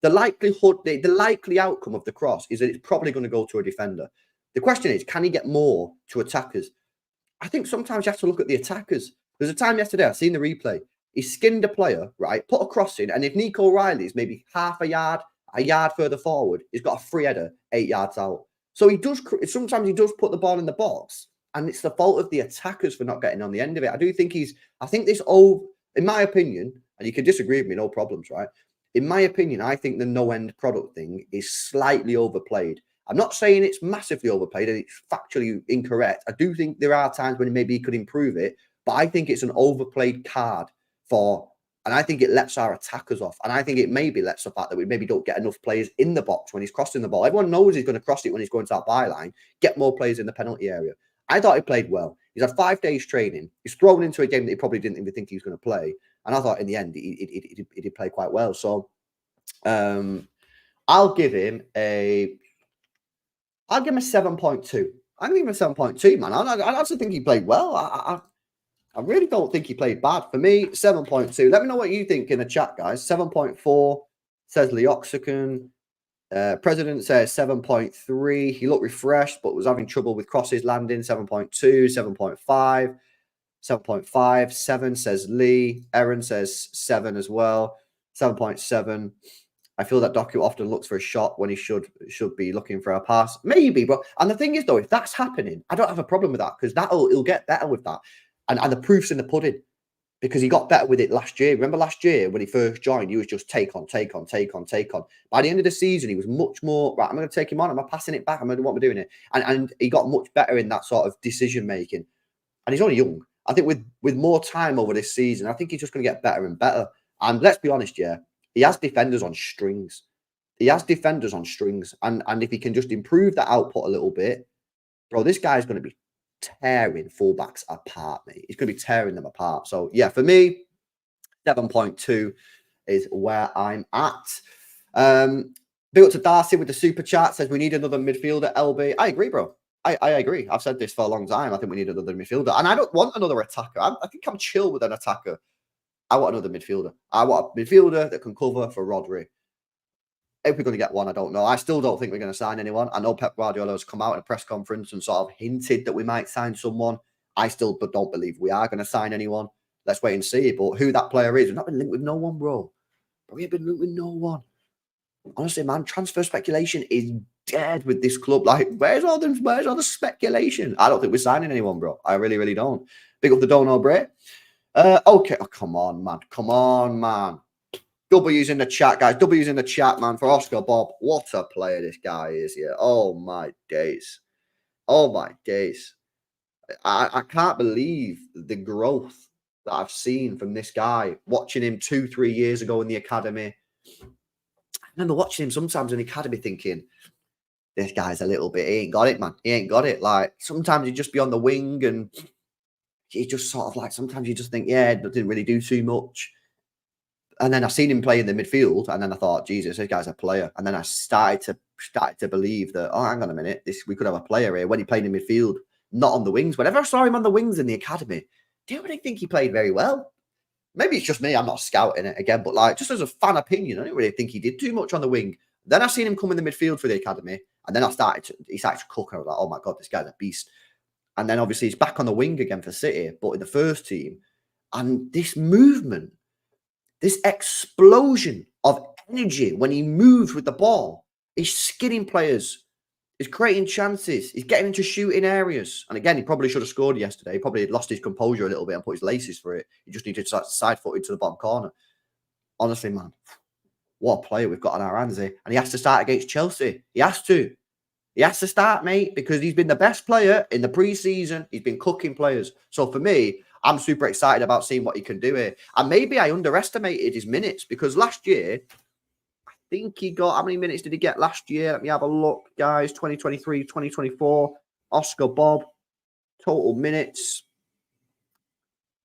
the likely outcome of the cross is that it's probably going to go to a defender. The question is, can he get more to attackers? I think sometimes you have to look at the attackers. There's a time yesterday, I've seen the replay. He skinned a player, right? Put a cross in, and if Nico O'Reilly is maybe half a yard further forward, he's got a free header 8 yards out. So sometimes he does put the ball in the box, and it's the fault of the attackers for not getting on the end of it. I think this in my opinion, and you can disagree with me, no problems, right? In my opinion, I think the no-end product thing is slightly overplayed. I'm not saying it's massively overplayed and it's factually incorrect. I do think there are times when maybe he could improve it, but I think it's an overplayed card and I think it lets our attackers off. And I think it maybe lets the fact that we maybe don't get enough players in the box when he's crossing the ball. Everyone knows he's going to cross it when he's going to that byline, get more players in the penalty area. I thought he played well. He's had 5 days training. He's thrown into a game that he probably didn't even think he was going to play. And I thought in the end, he did play quite well. So I'll give him a 7.2. I'll give him a 7.2, man. I actually think he played well. I really don't think he played bad. For me, 7.2. Let me know what you think in the chat, guys. 7.4 says Leoxicon. President says 7.3. He looked refreshed, but was having trouble with crosses landing. 7.2, 7.5, 7.5. 7 says Lee. Aaron says 7 as well. 7.7. I feel that Doku often looks for a shot when he should be looking for a pass. Maybe, but and the thing is, though, if that's happening, I don't have a problem with that because he'll get better with that. And the proof's in the pudding because he got better with it last year. Remember last year when he first joined, he was just take on. By the end of the season, he was much more, right, I'm going to take him on. Am I passing it back? Am I doing what we're doing it? And he got much better in that sort of decision making. And he's only young. I think with more time over this season, I think he's just going to get better and better. And let's be honest, yeah, he has defenders on strings. And if he can just improve that output a little bit, bro, this guy's going to be tearing fullbacks apart, mate. He's going to be tearing them apart. So, yeah, for me, 7.2 is where I'm at. Big up to Darcy with the super chat. Says we need another midfielder, LB. I agree, bro. I agree. I've said this for a long time. I think we need another midfielder. And I don't want another attacker. I think I'm chill with an attacker. I want another midfielder. I want a midfielder that can cover for Rodri. If we're going to get one, I don't know. I still don't think we're going to sign anyone. I know Pep Guardiola has come out in a press conference and sort of hinted that we might sign someone. I still don't believe we are going to sign anyone. Let's wait and see. But who that player is, we've not been linked with no one, bro. We haven't been linked with no one. Honestly, man, transfer speculation is dead with this club. Like, where's all the speculation? I don't think we're signing anyone, bro. I really, really don't. Big up the Dono, Bray. Okay. Oh, come on, man. Come on, man. W's in the chat, guys. W's in the chat, man, for Oscar Bobb. What a player this guy is here. Oh, my days. Oh, my days. I can't believe the growth that I've seen from this guy. Watching him 2-3 years ago in the academy. I remember watching him sometimes in the academy thinking, this guy's a little bit, he ain't got it, man. He ain't got it. Like, sometimes he'd just be on the wing and he just sort of like, sometimes you just think, yeah, didn't really do too much. And then I seen him play in the midfield, and then I thought, Jesus, this guy's a player. And then I started to believe that, oh, hang on a minute, we could have a player here when he played in midfield, not on the wings. Whenever I saw him on the wings in the academy, didn't really think he played very well. Maybe it's just me, I'm not scouting it again, but like, just as a fan opinion, I didn't really think he did too much on the wing. Then I seen him come in the midfield for the academy, and then he started to cook, and I was like, oh my God, this guy's a beast. And then obviously he's back on the wing again for City, but in the first team. And this movement, this explosion of energy when he moves with the ball, he's skinning players, he's creating chances, he's getting into shooting areas. And again, he probably should have scored yesterday. He probably lost his composure a little bit and put his laces for it. He just needed to start side-footed to the bottom corner. Honestly, man, what a player we've got on our hands here. And he has to start against Chelsea. He has to. He has to start, mate, because he's been the best player in the pre-season. He's been cooking players. So for me, I'm super excited about seeing what he can do here. And maybe I underestimated his minutes because last year, I think he got, how many minutes did he get last year? Let me have a look, guys. 2023, 2024. Oscar Bobb, total minutes.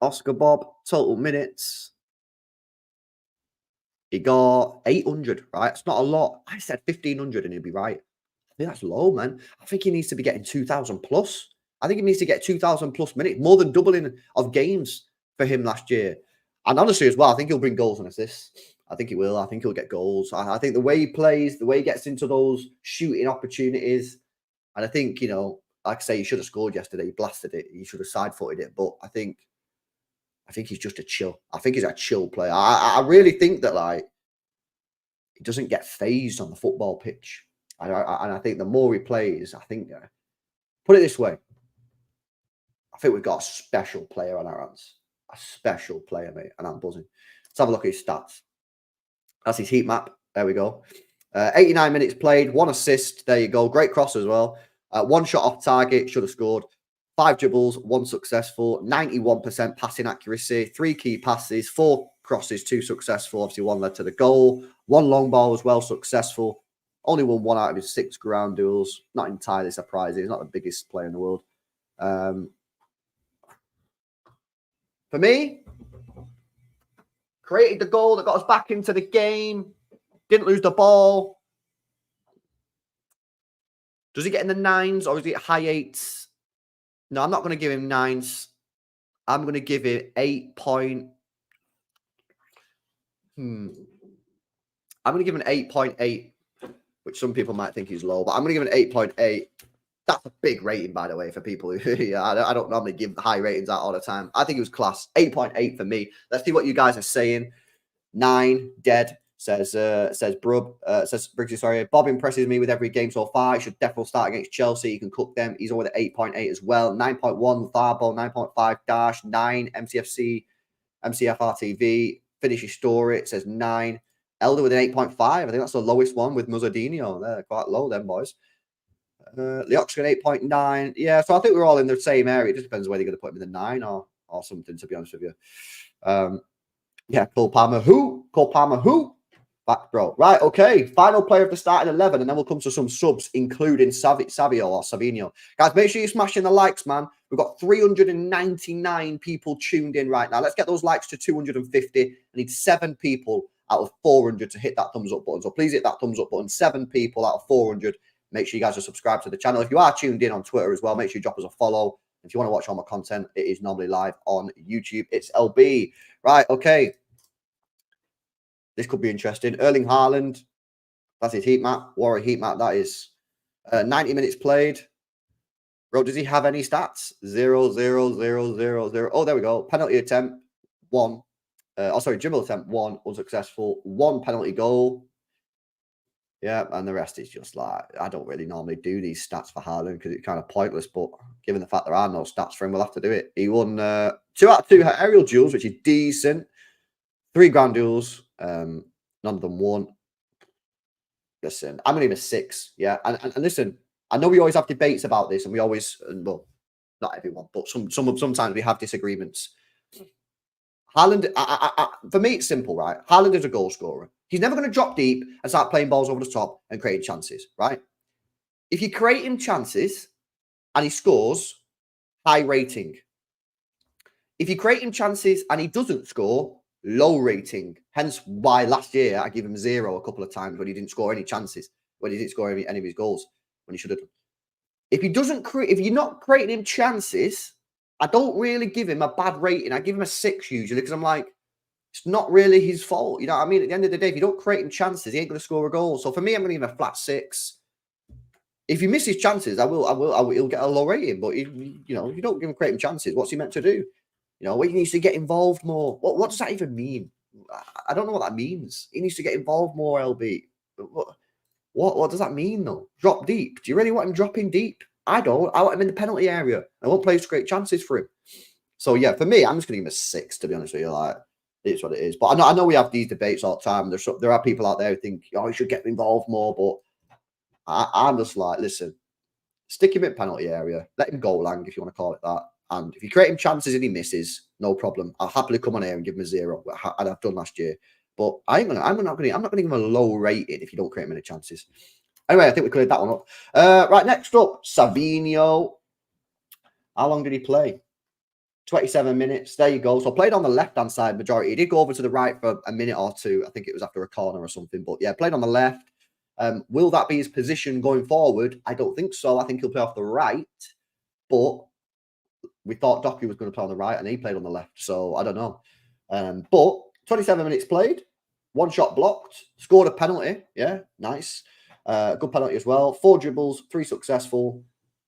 Oscar Bobb, total minutes. He got 800, right? It's not a lot. I said 1,500 and he'd be right. I think that's low, man. I think he needs to be getting 2,000 plus. I think he needs to get 2,000 plus minutes, more than doubling of games for him last year. And honestly, as well, I think he'll bring goals and assists. I think he will. I think he'll get goals. I think the way he plays, the way he gets into those shooting opportunities, and I think, you know, like I say, he should have scored yesterday. He blasted it. He should have side-footed it. But I think he's just a chill. I think he's a chill player. I really think that, like, he doesn't get phased on the football pitch. And I think the more he plays, I think, put it this way, I think we've got a special player on our hands. A special player, mate. And I'm buzzing. Let's have a look at his stats. That's his heat map. There we go. 89 minutes played. 1 assist. There you go. Great cross as well. 1 shot off target. Should have scored. 5 dribbles. 1 successful. 91% passing accuracy. 3 key passes. 4 crosses. 2 successful. Obviously, 1 led to the goal. 1 long ball as well. Successful. Only won 1 out of his 6 ground duels. Not entirely surprising. He's not the biggest player in the world. For me, created the goal that got us back into the game. Didn't lose the ball. Does he get in the 9s or is it high 8s? No, I'm not going to give him 9s. I'm going to give it 8 point. I'm going to give him an 8.8, which some people might think is low, but I'm going to give it an 8.8. That's a big rating, by the way, for people who, I don't normally give high ratings out all the time. I think it was class. 8.8 for me. Let's see what you guys are saying. 9, dead, says Briggsy, sorry. Bobb impresses me with every game so far. He should definitely start against Chelsea. He can cook them. He's over at 8.8 as well. 9.1, Farbo, 9.5, Dash, 9, MCFC, MCFR TV. Finish his story. It says 9. Elder with an 8.5. I think that's the lowest one with Muzzardino. They're quite low, them boys. Leoxkin 8.9. Yeah, so I think we're all in the same area. It just depends whether you're going to put him in the 9 or something, to be honest with you. Yeah, Cole Palmer, who? Cole Palmer, who? Back, bro. Right, okay. Final player of the starting 11, and then we'll come to some subs, including Savinho or Savinho. Guys, make sure you're smashing the likes, man. We've got 399 people tuned in right now. Let's get those likes to 250. I need 7 people out of 400 to hit that thumbs up button. So please hit that thumbs up button. 7 people out of 400. Make sure you guys are subscribed to the channel. If you are tuned in on Twitter as well, make sure you drop us a follow. If you want to watch all my content, it is normally live on YouTube. It's LB. Right, okay. This could be interesting. Erling Haaland, that's his heat map. Warrior heat map, that is 90 minutes played. Bro, does he have any stats? 0, 0, 0, 0, 0. Oh, there we go. Penalty attempt, 1. Dribble attempt, 1. Unsuccessful. 1 penalty goal. Yeah, and the rest is just like, I don't really normally do these stats for Haaland because it's kind of pointless, but given the fact there are no stats for him, we'll have to do it. He won 2 out of 2 aerial duels, which is decent. 3 ground duels, none of them won. Listen, I'm going to give him a 6, yeah. And listen, I know we always have debates about this, and we always, well, not everyone, but sometimes we have disagreements. Haaland, for me, it's simple, right? Haaland is a goal scorer. He's never going to drop deep and start playing balls over the top and creating chances, right? If you create him chances and he scores, high rating. If you create him chances and he doesn't score, low rating. Hence why last year I gave him 0 a couple of times when he didn't score any chances, when he didn't score any of his goals, when he should have done. If he doesn't create, if you're not creating him chances, I don't really give him a bad rating. I give him a 6 usually because I'm like, it's not really his fault. You know what I mean? At the end of the day, if you don't create him chances, he ain't going to score a goal. So for me, I'm going to give him a flat 6. If he misses chances, I will. He'll get a low rating. But if you don't give him creating chances, what's he meant to do? You know, he needs to get involved more. What does that even mean? I don't know what that means. He needs to get involved more, LB. What does that mean, though? Drop deep. Do you really want him dropping deep? I don't. I want him in the penalty area. I won't play great chances for him. So, yeah, for me, I'm just going to give him a 6, to be honest with you. Like, it's what it is. But I know we have these debates all the time. There are people out there who think, oh, he should get involved more. But I'm just like, listen, stick him in penalty area. Let him go lang, if you want to call it that. And if you create him chances and he misses, no problem. I'll happily come on here and give him a 0, and I've done last year. But I'm not going to give him a low rating if you don't create many chances. Anyway, I think we cleared that one up. Right, next up, Savinho. How long did he play? 27 minutes. There you go. So played on the left-hand side majority. He did go over to the right for a minute or 2. I think it was after a corner or something. But yeah, played on the left. Will that be his position going forward? I don't think so. I think he'll play off the right. But we thought Doku was going to play on the right and he played on the left. So I don't know. But 27 minutes played. 1 shot blocked. Scored a penalty. Yeah, nice. Good penalty as well. 4 dribbles, 3 successful.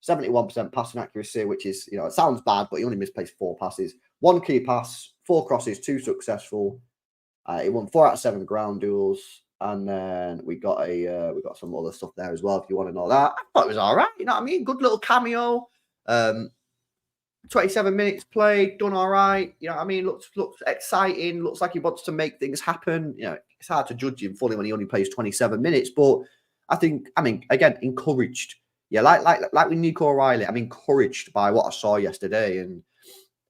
71% passing accuracy, which is, it sounds bad, but he only misplaced 4 passes. 1 key pass, 4 crosses, 2 successful. He won 4 out of 7 ground duels. And then we got some other stuff there as well, if you want to know that. I thought it was all right. You know what I mean? Good little cameo. 27 minutes played, done all right. You know what I mean? Looks exciting. Looks like he wants to make things happen. It's hard to judge him fully when he only plays 27 minutes. But again, encouraged. Yeah, like with Nico O'Reilly, I'm encouraged by what I saw yesterday. And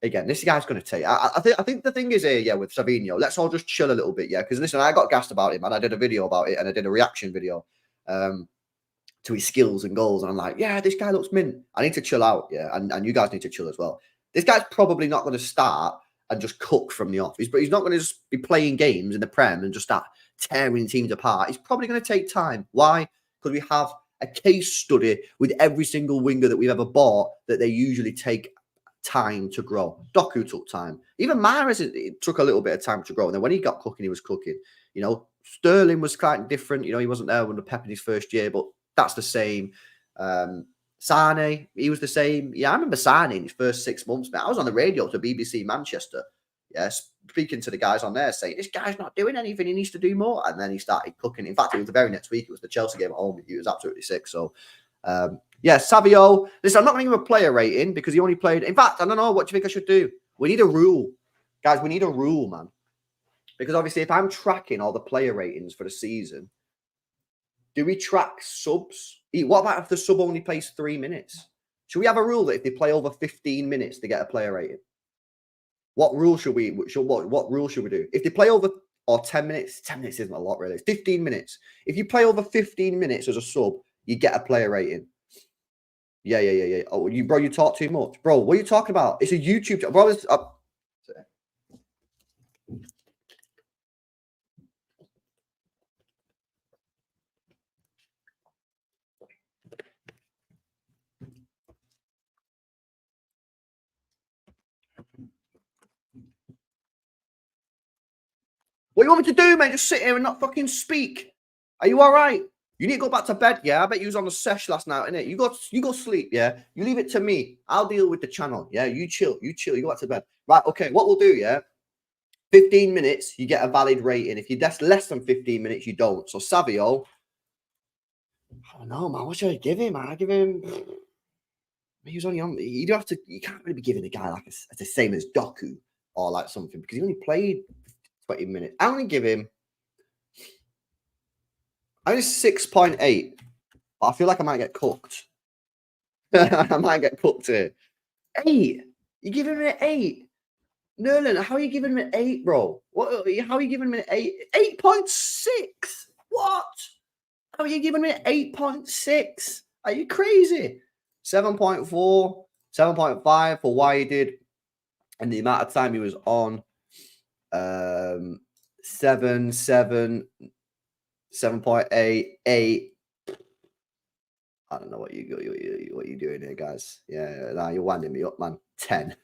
again, this guy's going to take. I think the thing is here, yeah, with Savinho, let's all just chill a little bit, yeah. Because listen, I got gassed about him, and I did a video about it, and I did a reaction video to his skills and goals, and I'm like, yeah, this guy looks mint. I need to chill out, yeah, and you guys need to chill as well. This guy's probably not going to start and just cook from the off. He's not going to just be playing games in the Prem and just start tearing teams apart. He's probably going to take time. Why? Because we have a case study with every single winger that we've ever bought that they usually take time to grow. Doku took time. Even Mahrez, it took a little bit of time to grow. And then when he got cooking, he was cooking. Sterling was quite different. He wasn't there when the Pep in his first year, but that's the same. Sane, he was the same. Yeah, I remember Sane in his first 6 months, man. I was on the radio to BBC Manchester. Yeah, speaking to the guys on there saying, this guy's not doing anything. He needs to do more. And then he started cooking. In fact, it was the very next week. It was the Chelsea game at home. He was absolutely sick. So, yeah, Savio. Listen, I'm not going to give him a player rating because he only played. In fact, I don't know. What do you think I should do? We need a rule. Guys, we need a rule, man. Because obviously, if I'm tracking all the player ratings for the season, do we track subs? What about if the sub only plays 3 minutes? Should we have a rule that if they play over 15 minutes, they get a player rating? What rule should we do? If they play over 10 minutes, 10 minutes isn't a lot, really. It's 15 minutes. If you play over 15 minutes as a sub, you get a player rating. Yeah. Oh, you talk too much. Bro, what are you talking about? It's a YouTube. Bro, What you want me to do, mate? Just sit here and not fucking speak. Are you all right? You need to go back to bed, yeah? I bet you was on the sesh last night, innit? You go sleep, yeah? You leave it to me. I'll deal with the channel, yeah? You chill. You go back to bed. Right, okay, what we'll do, yeah? 15 minutes, you get a valid rating. If you're less than 15 minutes, you don't. So Savinho, I don't know, man. What should I give him? I give him... He was only on... You can't really be giving a guy like the same as Doku or like something because he only played 20 minutes. I'm going to give him... Only 6.8. But I feel like I might get cooked. I might get cooked here. 8. You give him an 8. No. How are you giving him an 8, bro? What? How are you giving him an 8? 8.6. What? How are you giving him an 8.6? Are you crazy? 7.4, 7.5 for why he did, and the amount of time he was on. 7.8, 8. I don't know what you're doing here, guys. Yeah, nah, you're winding me up, man. 10.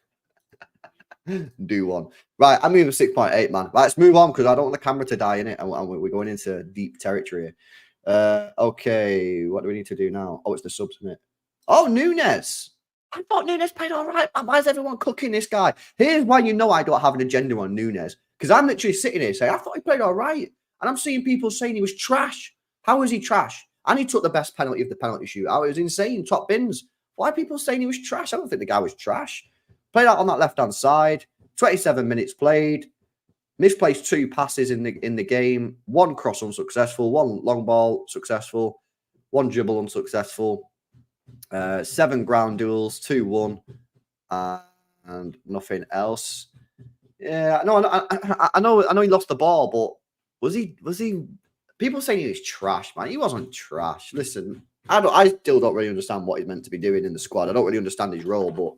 Do one. Right, I'm moving 6.8, man. Right, let's move on because I don't want the camera to die in it, and we're going into deep territory here. Okay, what do we need to do now? Oh, it's the subs, isn't it? Oh, Nunes. I thought Nunes played all right. Why is everyone cooking this guy? Here's why you know I don't have an agenda on Nunes. Because I'm literally sitting here saying, I thought he played all right. And I'm seeing people saying he was trash. How is he trash? And he took the best penalty of the penalty shootout. It was insane. Top bins. Why are people saying he was trash? I don't think the guy was trash. Played out on that left-hand side. 27 minutes played. Misplaced 2 passes in the game. 1 cross unsuccessful. 1 long ball successful. 1 dribble unsuccessful. 7 ground duels, 2-1, and nothing else. Yeah, no, I know he lost the ball, but was he? People saying he was trash, man. He wasn't trash. Listen, I still don't really understand what he's meant to be doing in the squad. I don't really understand his role, but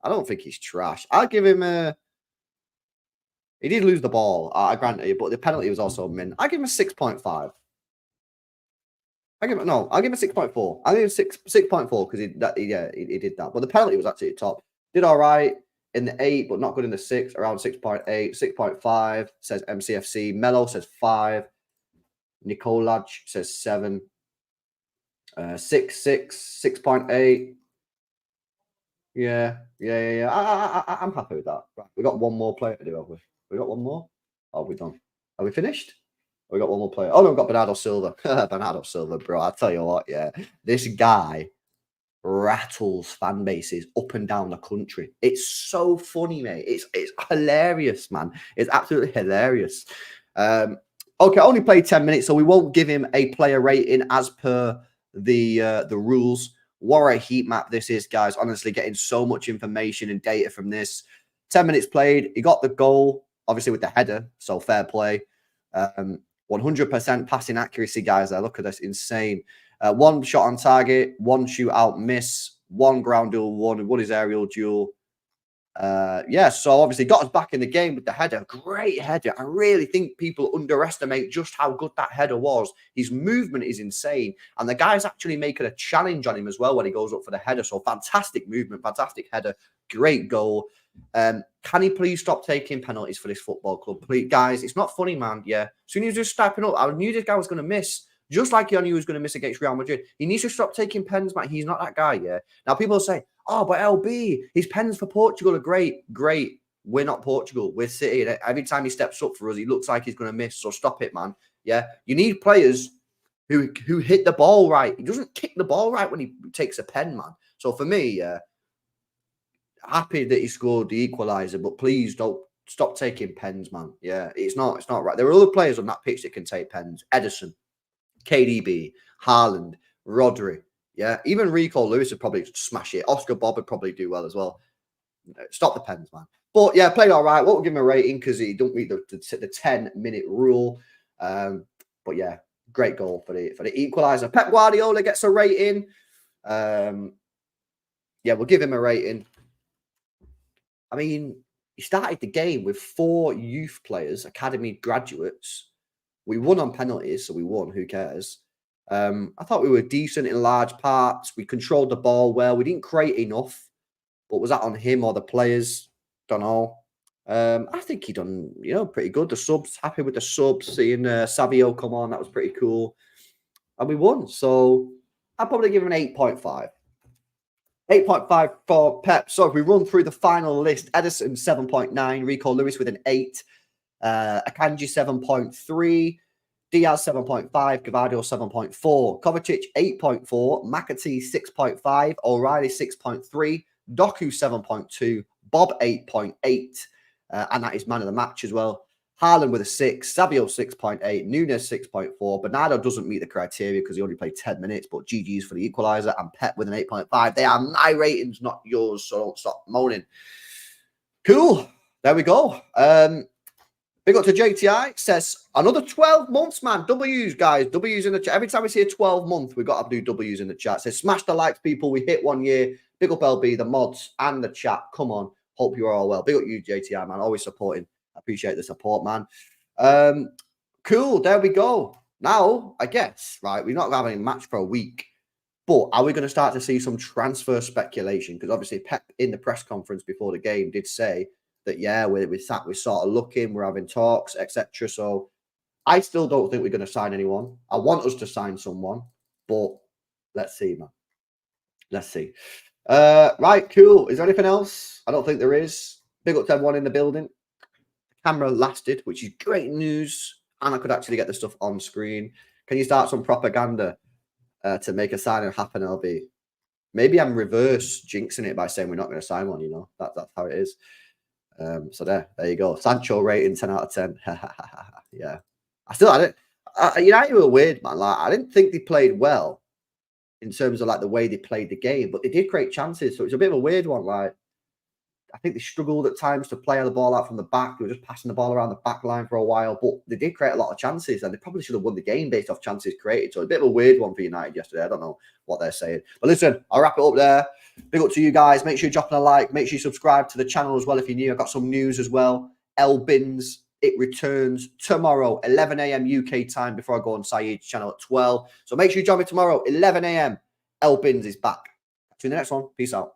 I don't think he's trash. I'll give him a. He did lose the ball, I grant you, but the penalty was also min. I give him a 6.5. I'll give him a 6.4. I'll give him 6.4 because he did that. But the penalty was actually top. Did all right in the 8, but not good in the 6. Around 6.8, 6.5 says MCFC. Melo says 5. Nico O'Reilly says 7. 6.8. Yeah. I'm happy with that. Right, we got one more player to do, have we? We got one more. Oh, we done? Are we finished? We got one more player. Oh, no, we've got Bernardo Silva. Bernardo Silva, bro. I'll tell you what, yeah. This guy rattles fan bases up and down the country. It's so funny, mate. It's hilarious, man. It's absolutely hilarious. Okay, only played 10 minutes, so we won't give him a player rating as per the rules. What a heat map this is, guys. Honestly, getting so much information and data from this. 10 minutes played. He got the goal, obviously, with the header, so fair play. 100% passing accuracy, guys. Look at this, insane. 1 shot on target, 1 shootout miss, 1 ground duel, 1 is aerial duel. Yeah, so obviously got us back in the game with the header. Great header. I really think people underestimate just how good that header was. His movement is insane, and the guy's actually making a challenge on him as well when he goes up for the header. So fantastic movement, fantastic header, great goal. Can he please stop taking penalties for this football club? Please, guys, it's not funny, man. Yeah. As soon as he's just stepping up, I knew this guy was going to miss. Just like I knew he was going to miss against Real Madrid. He needs to stop taking pens, man. He's not that guy, yeah. Now, people say, oh, but LB, his pens for Portugal are great. Great. We're not Portugal. We're City. And every time he steps up for us, he looks like he's going to miss. So stop it, man. Yeah. You need players who hit the ball right. He doesn't kick the ball right when he takes a pen, man. So for me, yeah, happy that he scored the equaliser, but please don't stop taking pens, man. Yeah, it's not right. There are other players on that pitch that can take pens. Ederson, KDB, Haaland, Rodri. Yeah, even Rico Lewis would probably smash it. Oscar Bobb would probably do well as well. Stop the pens, man. But yeah, played all right. Won't give him a rating because he don't meet the 10-minute rule. But yeah, great goal for the equaliser. Pep Guardiola gets a rating. Yeah, we'll give him a rating. I mean, he started the game with 4 youth players, academy graduates. We won on penalties, so we won. Who cares? I thought we were decent in large parts. We controlled the ball well. We didn't create enough. But was that on him or the players? Don't know. I think he done, pretty good. The subs, happy with the subs. Seeing Savinho come on, that was pretty cool. And we won. So I'll probably give him an 8.5. 8.5 for Pep. So if we run through the final list, Ederson 7.9, Rico Lewis with an 8, Akanji 7.3, Dias 7.5, Gvardiol 7.4, Kovacic 8.4, McAtee 6.5, O'Reilly 6.3, Doku 7.2, Bobb 8.8, and that is man of the match as well. Haaland with a 6, Savinho 6.8, Nunes 6.4. Bernardo doesn't meet the criteria because he only played 10 minutes, but GG's for the equaliser, and Pep with an 8.5. They are my ratings, not yours, so don't stop moaning. Cool. There we go. Big up to JTI. Says, another 12 months, man. W's, guys. W's in the chat. Every time we see a 12 month, we've got to do W's in the chat. Says, smash the likes, people. We hit 1 year. Big up LB, the mods, and the chat. Come on. Hope you're all well. Big up you, JTI, man. Always supporting. I appreciate the support, man. Cool. There we go. Now, I guess, right, we're not having a match for a week, but are we going to start to see some transfer speculation? Because obviously Pep in the press conference before the game did say that, yeah, we're sort of looking, we're having talks, etc. So I still don't think we're going to sign anyone. I want us to sign someone, but let's see, man. Let's see. Right, cool. Is there anything else? I don't think there is. Big up to everyone in the building. The camera lasted, which is great news. And I could actually get the stuff on screen. Can you start some propaganda to make a signing happen, LB? Maybe I'm reverse jinxing it by saying we're not going to sign one, That's how it is. So there you go. Sancho rating 10 out of 10. Yeah. I didn't. United were weird, man. Like, I didn't think they played well in terms of like the way they played the game, but they did create chances. So it's a bit of a weird one. Like, I think they struggled at times to play the ball out from the back. They were just passing the ball around the back line for a while, but they did create a lot of chances, and they probably should have won the game based off chances created. So a bit of a weird one for United yesterday. I don't know what they're saying. But listen, I'll wrap it up there. Big up to you guys. Make sure you're dropping a like. Make sure you subscribe to the channel as well if you're new. I've got some news as well. Bins, it returns tomorrow, 11 a.m. UK time before I go on Saeed's channel at 12. So make sure you join me tomorrow, 11 a.m. Bins is back. See you in the next one. Peace out.